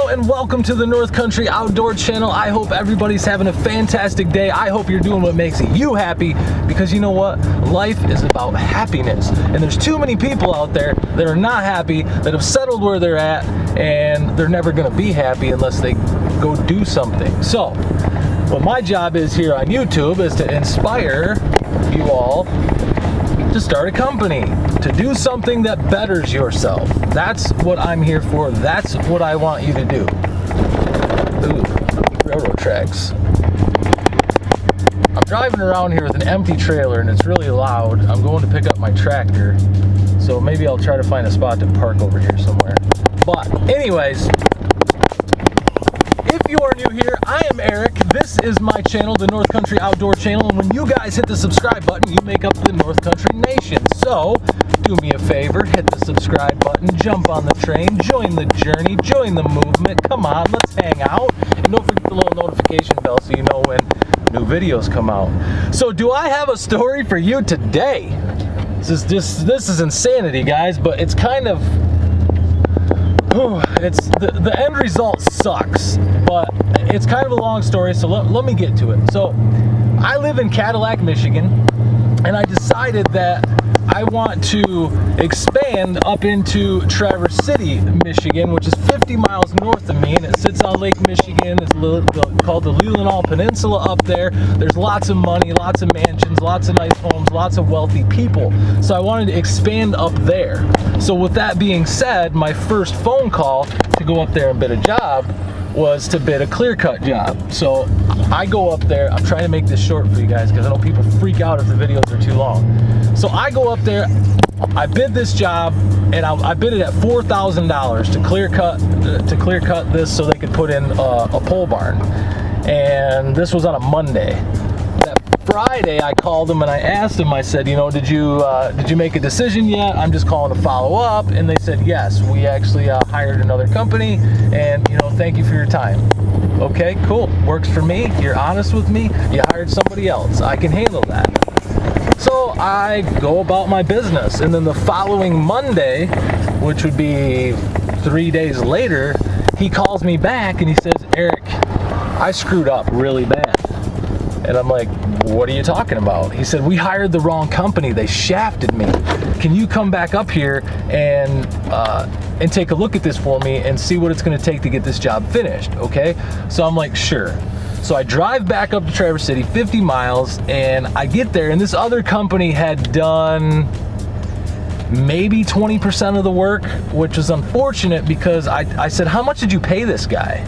Hello and welcome to the North Country Outdoor Channel. I hope everybody's having a fantastic day. I hope you're doing what makes you happy, because you know what? Life is about happiness. And there's too many people out there that are not happy, that have settled where they're at, and they're never gonna be happy unless they go do something. So, what my job is here on YouTube is to inspire you all to start a company, to do something that betters yourself. That's what I'm here for. That's what I want you to do. Ooh, railroad tracks. I'm driving around here with an empty trailer and it's really loud. I'm going to pick up my tractor, so maybe I'll try to find a spot to park over here somewhere. But anyways, if you are new here, I am Eric. This is my channel, the North Country Outdoor Channel, and when you guys hit the subscribe button, you make up the North Country Nation. So, do me a favor, hit the subscribe button, jump on the train, join the journey, join the movement. Come on, let's hang out. And don't forget the little notification bell so you know when new videos come out. So, do I have a story for you today? This is insanity, guys, but it's kind of... it's the end result sucks, but it's kind of a long story, so let me get to it. So I live in Cadillac, Michigan, and I decided that I want to expand up into Traverse City, Michigan, which is 50 miles north of me, and it sits on Lake Michigan. It's called the Leelanau Peninsula up there. There's lots of money, lots of mansions, lots of nice homes, lots of wealthy people. So I wanted to expand up there. So with that being said, my first phone call to go up there and bid a job was to bid a clear cut job. So I go up there. I'm trying to make this short for you guys because I know people freak out if the videos are too long. So I go up there, I bid this job, and I bid it at $4,000 to clear cut this so they could put in a pole barn. And this was on a Monday. That Friday, I called them and I asked them. I said, you know, did you make a decision yet? I'm just calling to follow up. And they said, yes, we actually hired another company, and you know, thank you for your time. Okay, cool, works for me. You're honest with me. You hired somebody else. I can handle that. So I go about my business, and then the following Monday, which would be 3 days later, he calls me back and he says, Eric, I screwed up really bad. And I'm like, what are you talking about? He said, we hired the wrong company. They shafted me. Can you come back up here and take a look at this for me and see what it's going to take to get this job finished, okay? So I'm like, sure. So I drive back up to Traverse City, 50 miles, and I get there, and this other company had done maybe 20% of the work, which was unfortunate because I said, how much did you pay this guy?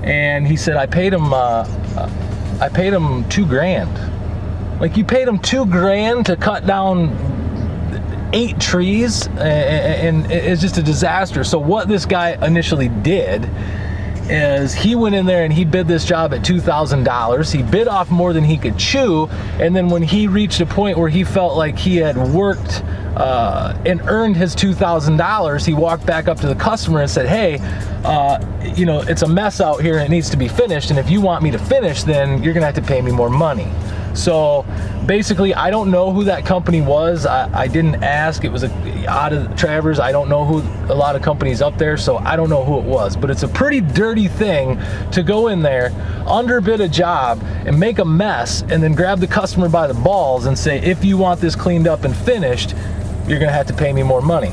And he said, I paid him $2,000. Like, you paid him $2,000 to cut down 8 trees, and it's just a disaster. So what this guy initially did is he went in there and he bid this job at $2,000. He bid off more than he could chew, and then when he reached a point where he felt like he had worked and earned his $2,000, he walked back up to the customer and said, hey, you know, it's a mess out here and it needs to be finished, and if you want me to finish, then you're gonna have to pay me more money. So basically, I don't know who that company was. I didn't ask. It was out of Traverse. I don't know who a lot of companies up there, so I don't know who it was. But it's a pretty dirty thing to go in there, underbid a job, and make a mess, and then grab the customer by the balls and say, if you want this cleaned up and finished, you're gonna have to pay me more money.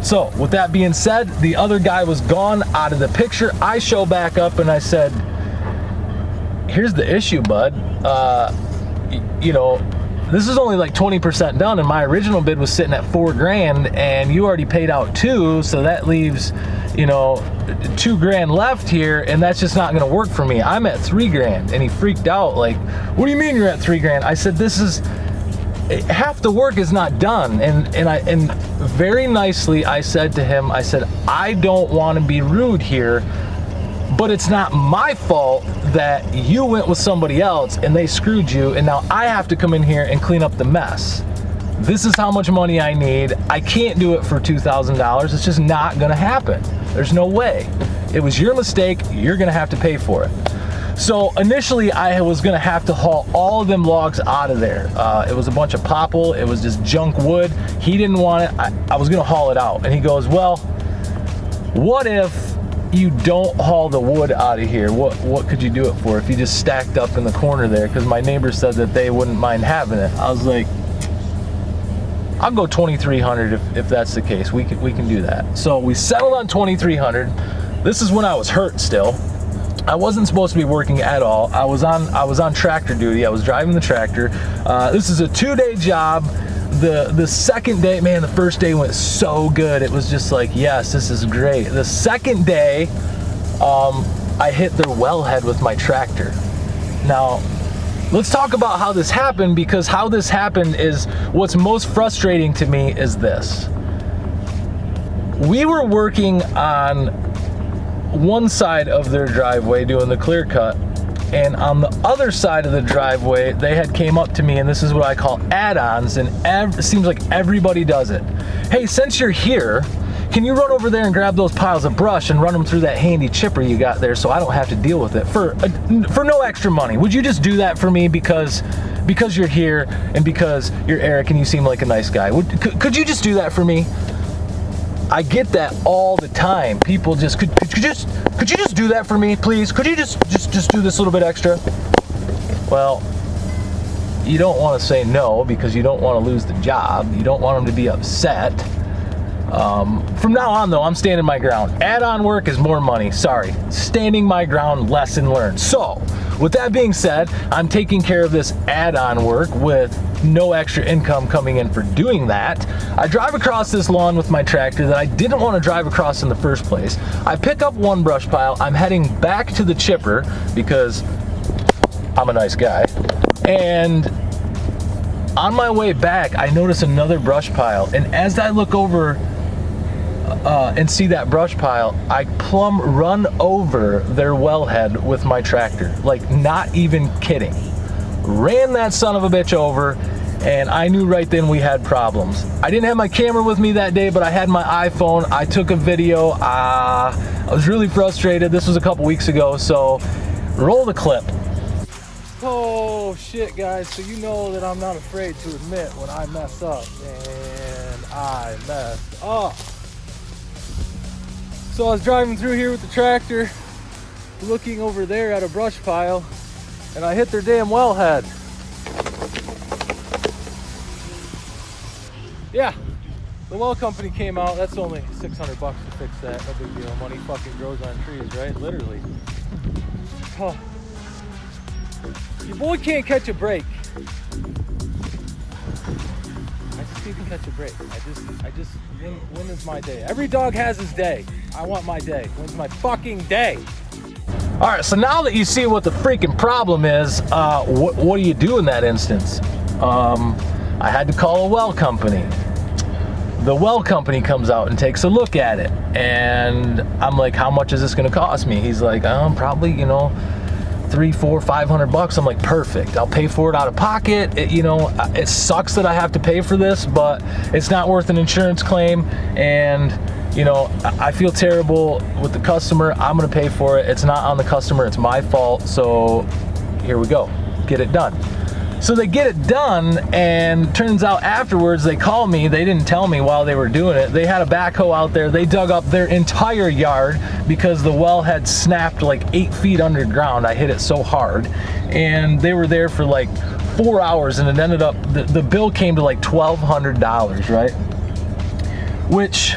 So with that being said, the other guy was gone, out of the picture. I show back up and I said, here's the issue, bud. You know, this is only like 20% done, and my original bid was sitting at $4,000, and you already paid out $2,000, so that leaves, you know, $2,000 left here, and that's just not going to work for me. I'm at $3,000, and he freaked out, like, what do you mean you're at $3,000? I said, this is half the work is not done, and very nicely I said to him, I said, I don't want to be rude here, but it's not my fault that you went with somebody else and they screwed you, and now I have to come in here and clean up the mess. This is how much money I need. I can't do it for $2,000. It's just not gonna happen. There's no way. It was your mistake. You're gonna have to pay for it. So initially I was gonna have to haul all of them logs out of there. It was a bunch of popple. It was just junk wood. He didn't want it. I was gonna haul it out. And he goes, well, what if you don't haul the wood out of here, what could you do it for if you just stacked up in the corner there? Because my neighbor said that they wouldn't mind having it. I was like, I'll go 2,300 if that's the case. We can do that. So we settled on 2,300. This is when I was hurt still. I wasn't supposed to be working at all. I was on tractor duty. I was driving the tractor. This is a 2-day job. The second day, man, the first day went so good. It was just like, yes, this is great. The second day, I hit their wellhead with my tractor. Now, let's talk about how this happened, because how this happened is what's most frustrating to me is this. We were working on one side of their driveway doing the clear cut, and on the other side of the driveway they had came up to me, and this is what I call add-ons, and it seems like everybody does it. Hey, since you're here, can you run over there and grab those piles of brush and run them through that handy chipper you got there so I don't have to deal with it for no extra money? Would you just do that for me because you're here and because you're Eric and you seem like a nice guy? Could you just do that for me? I get that all the time. People just could you just do that for me, please? Could you just do this little bit extra? Well, you don't want to say no because you don't want to lose the job. You don't want them to be upset. From now on though, I'm standing my ground. Add-on work is more money. Sorry. Standing my ground, lesson learned. So, with that being said, I'm taking care of this add-on work with no extra income coming in for doing that. I drive across this lawn with my tractor that I didn't want to drive across in the first place. I pick up one brush pile. I'm heading back to the chipper because I'm a nice guy. And on my way back, I notice another brush pile. And as I look over and see that brush pile, I plumb run over their wellhead with my tractor. Like, not even kidding. Ran that son of a bitch over, and I knew right then we had problems. I didn't have my camera with me that day, but I had my iPhone. I took a video. I was really frustrated. This was a couple weeks ago, so roll the clip. Oh shit, guys, so you know that I'm not afraid to admit when I mess up, and I messed up. So I was driving through here with the tractor, looking over there at a brush pile, and I hit their damn wellhead. Yeah, the well company came out. That's only $600 to fix that. No big deal. Money fucking grows on trees, right? Literally. Oh. Your boy can't catch a break. I just need to catch a break. I just, when is my day? Every dog has his day. I want my day. When's my fucking day? All right, so now that you see what the freaking problem is, what do you do in that instance? I had to call a well company. The well company comes out and takes a look at it, and I'm like, how much is this gonna cost me? He's like, probably, $300, $400, $500. I'm like, perfect. I'll pay for it out of pocket. It sucks that I have to pay for this, but it's not worth an insurance claim, and I feel terrible with the customer. I'm gonna pay for it. It's not on the customer, it's my fault. So here we go, get it done. So they get it done, and turns out afterwards they call me. They didn't tell me while they were doing it. They had a backhoe out there. They dug up their entire yard because the well had snapped like 8 feet underground. I hit it so hard, and they were there for like 4 hours, and it ended up, the bill came to like $1,200, right? Which,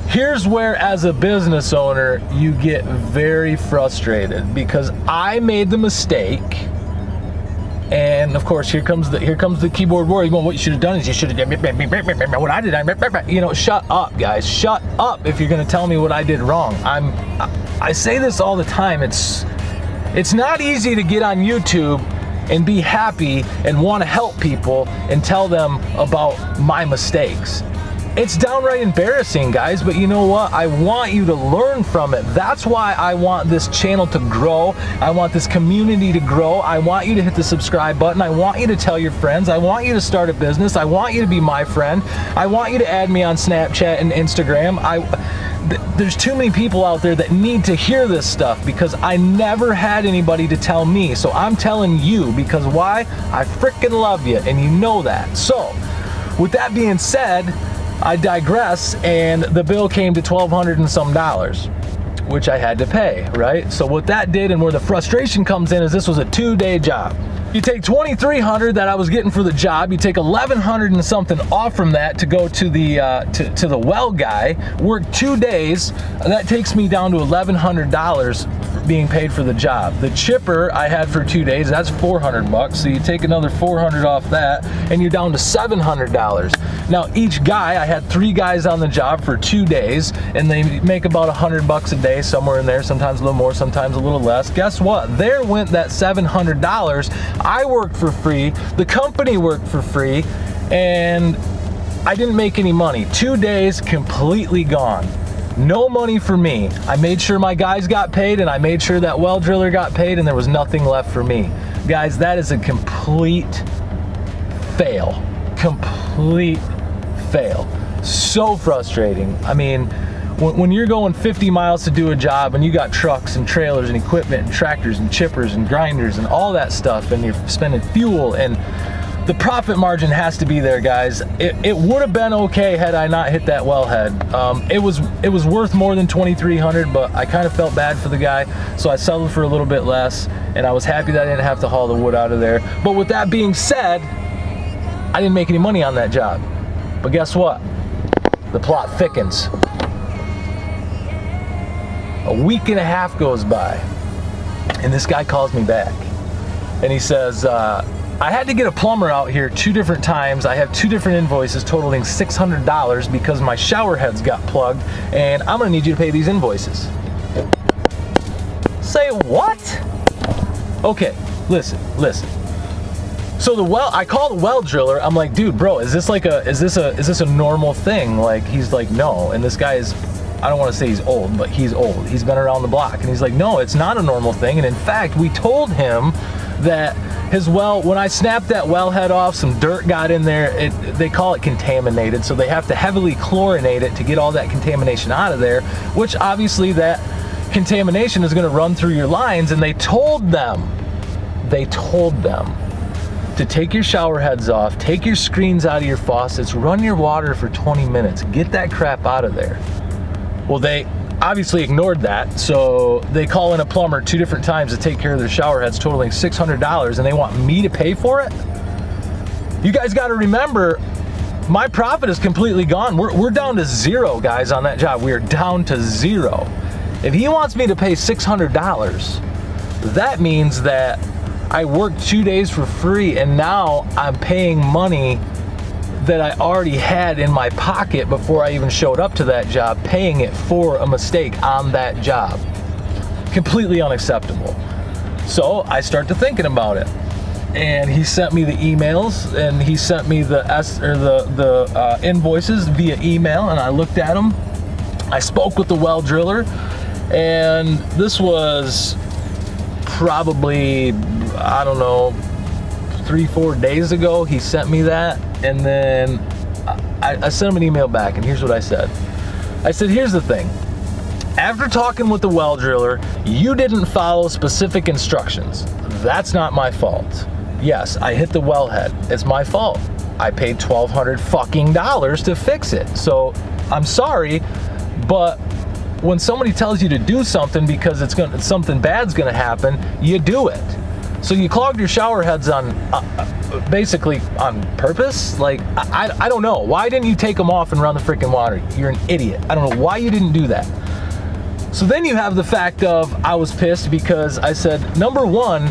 here's where, as a business owner, you get very frustrated, because I made the mistake. And of course, here comes the keyboard warrior going, what you should have done is you should have done what I did. Shut up, guys. Shut up if you're going to tell me what I did wrong. I say this all the time. It's not easy to get on YouTube and be happy and want to help people and tell them about my mistakes. It's downright embarrassing, guys, but you know what? I want you to learn from it. That's why I want this channel to grow. I want this community to grow. I want you to hit the subscribe button. I want you to tell your friends. I want you to start a business. I want you to be my friend. I want you to add me on Snapchat and Instagram. There's too many people out there that need to hear this stuff, because I never had anybody to tell me. So I'm telling you, because why? I freaking love you, and you know that. So, with that being said, I digress, and the bill came to $1,200 and some. which I had to pay, right? So what that did, and where the frustration comes in, is this was a 2-day job. You take $2,300 that I was getting for the job, you take $1,100 and something off from that to go to the to the well guy, work 2 days, that takes me down to $1,100 being paid for the job. The chipper I had for 2 days, that's $400, so you take another $400 off that, and you're down to $700. Now each guy, I had 3 guys on the job for 2 days, and they make about $100 a day, somewhere in there, sometimes a little more, sometimes a little less. Guess what? There went that $700. I worked for free, the company worked for free, and I didn't make any money. 2 days completely gone. No money for me. I made sure my guys got paid, and I made sure that well driller got paid, and there was nothing left for me. Guys, that is a complete fail. Complete fail. So frustrating. I mean, when you're going 50 miles to do a job and you got trucks and trailers and equipment and tractors and chippers and grinders and all that stuff, and you're spending fuel, and the profit margin has to be there, guys. It would have been okay had I not hit that wellhead. It was worth more than $2,300, but I kind of felt bad for the guy, so I settled for a little bit less, and I was happy that I didn't have to haul the wood out of there. But with that being said, I didn't make any money on that job. But guess what? The plot thickens. A week and a half goes by, and this guy calls me back, and he says, I had to get a plumber out here 2 different times. I have 2 different invoices totaling $600 because my shower heads got plugged, and I'm gonna need you to pay these invoices. Say what? Okay, listen. So I call the well driller. I'm like, dude, bro, is this a normal thing? Like, he's like, no. And this guy is, I don't want to say he's old, but he's old. He's been around the block, and he's like, no, it's not a normal thing. And in fact, we told him that his well, when I snapped that well head off, some dirt got in there. They call it contaminated, so they have to heavily chlorinate it to get all that contamination out of there, which obviously that contamination is going to run through your lines. And they told them to take your shower heads off, take your screens out of your faucets, run your water for 20 minutes, get that crap out of there. Well, they obviously ignored that, so they call in a plumber 2 different times to take care of their shower heads, totaling $600, and they want me to pay for it? You guys got to remember, my profit is completely gone. We're down to 0, guys, on that job. We are down to 0. If he wants me to pay $600, that means that I worked 2 days for free, and now I'm paying money that I already had in my pocket before I even showed up to that job, paying it for a mistake on that job. Completely unacceptable. So I start to thinking about it, and he sent me the emails, and he sent me the invoices via email, and I looked at them. I spoke with the well driller, and this was probably, I don't know, 3-4 days ago. He sent me that, and then I sent him an email back, and here's what I said. I said, here's the thing. After talking with the well driller, you didn't follow specific instructions. That's not my fault. Yes, I hit the wellhead. It's my fault. I paid $1,200 fucking to fix it. So I'm sorry, but when somebody tells you to do something because something bad's gonna happen, you do it. So you clogged your shower heads on, basically on purpose? Like, I don't know. Why didn't you take them off and run the freaking water? You're an idiot. I don't know why you didn't do that. So then you have the fact of, I was pissed because I said, number one,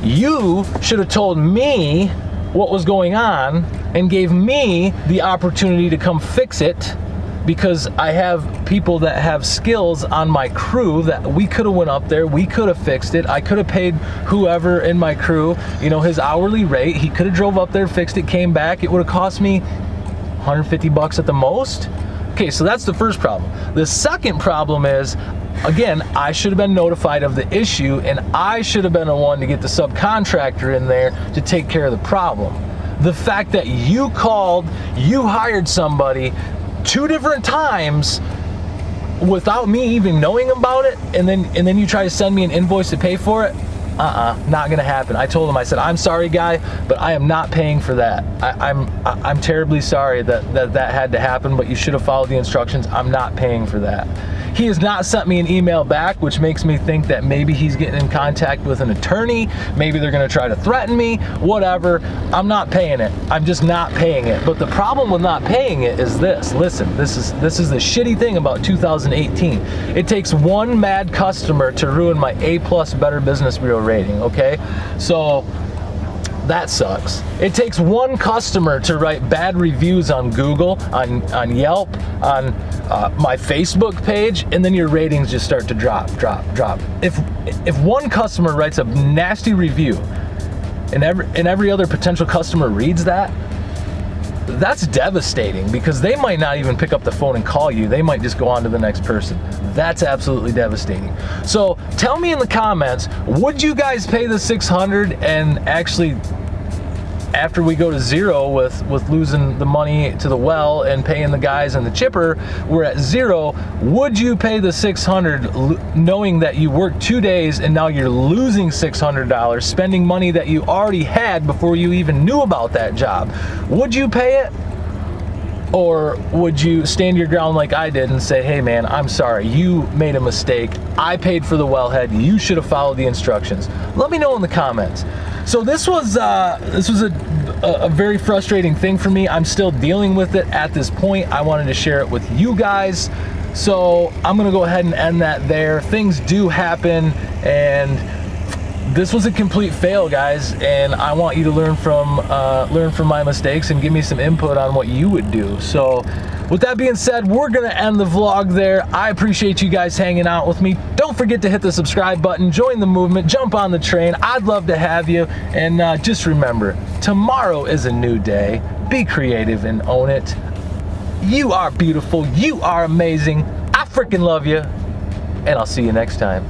you should have told me what was going on and gave me the opportunity to come fix it, because I have people that have skills on my crew that we could have went up there, we could have fixed it. I could have paid whoever in my crew, his hourly rate. He could have drove up there, fixed it, came back. It would have cost me $150 at the most. Okay, so that's the first problem. The second problem is, again, I should have been notified of the issue, and I should have been the one to get the subcontractor in there to take care of the problem. The fact that you called, you hired somebody 2 different times without me even knowing about it, and then you try to send me an invoice to pay for it, not gonna happen. I told him, I said, I'm sorry, guy, but I am not paying for that. I'm terribly sorry that had to happen, but you should have followed the instructions. I'm not paying for that. He has not sent me an email back, which makes me think that maybe he's getting in contact with an attorney. Maybe they're gonna try to threaten me, whatever. I'm not paying it. I'm just not paying it. But the problem with not paying it is this. Listen, this is the shitty thing about 2018. It takes one mad customer to ruin my A+ Better Business Bureau rating, okay? So that sucks. It takes one customer to write bad reviews on Google, on Yelp, on my Facebook page, and then your ratings just start to drop. If one customer writes a nasty review and every other potential customer reads that, that's devastating, because they might not even pick up the phone and call you. They might just go on to the next person. That's absolutely devastating. So tell me in the comments, would you guys pay the $600 and actually, after we go to zero with losing the money to the well and paying the guys and the chipper, we're at zero, would you pay the $600 knowing that you worked 2 days and now you're losing $600, spending money that you already had before you even knew about that job? Would you pay it? Or would you stand your ground like I did and say, hey man, I'm sorry, you made a mistake. I paid for the wellhead. You should have followed the instructions. Let me know in the comments. So this was a very frustrating thing for me. I'm still dealing with it at this point. I wanted to share it with you guys. So I'm gonna go ahead and end that there. Things do happen, and this was a complete fail, guys, and I want you to learn from my mistakes and give me some input on what you would do. So with that being said, we're gonna end the vlog there. I appreciate you guys hanging out with me. Don't forget to hit the subscribe button, join the movement, jump on the train. I'd love to have you. And just remember, tomorrow is a new day. Be creative and own it. You are beautiful, you are amazing. I freaking love you, and I'll see you next time.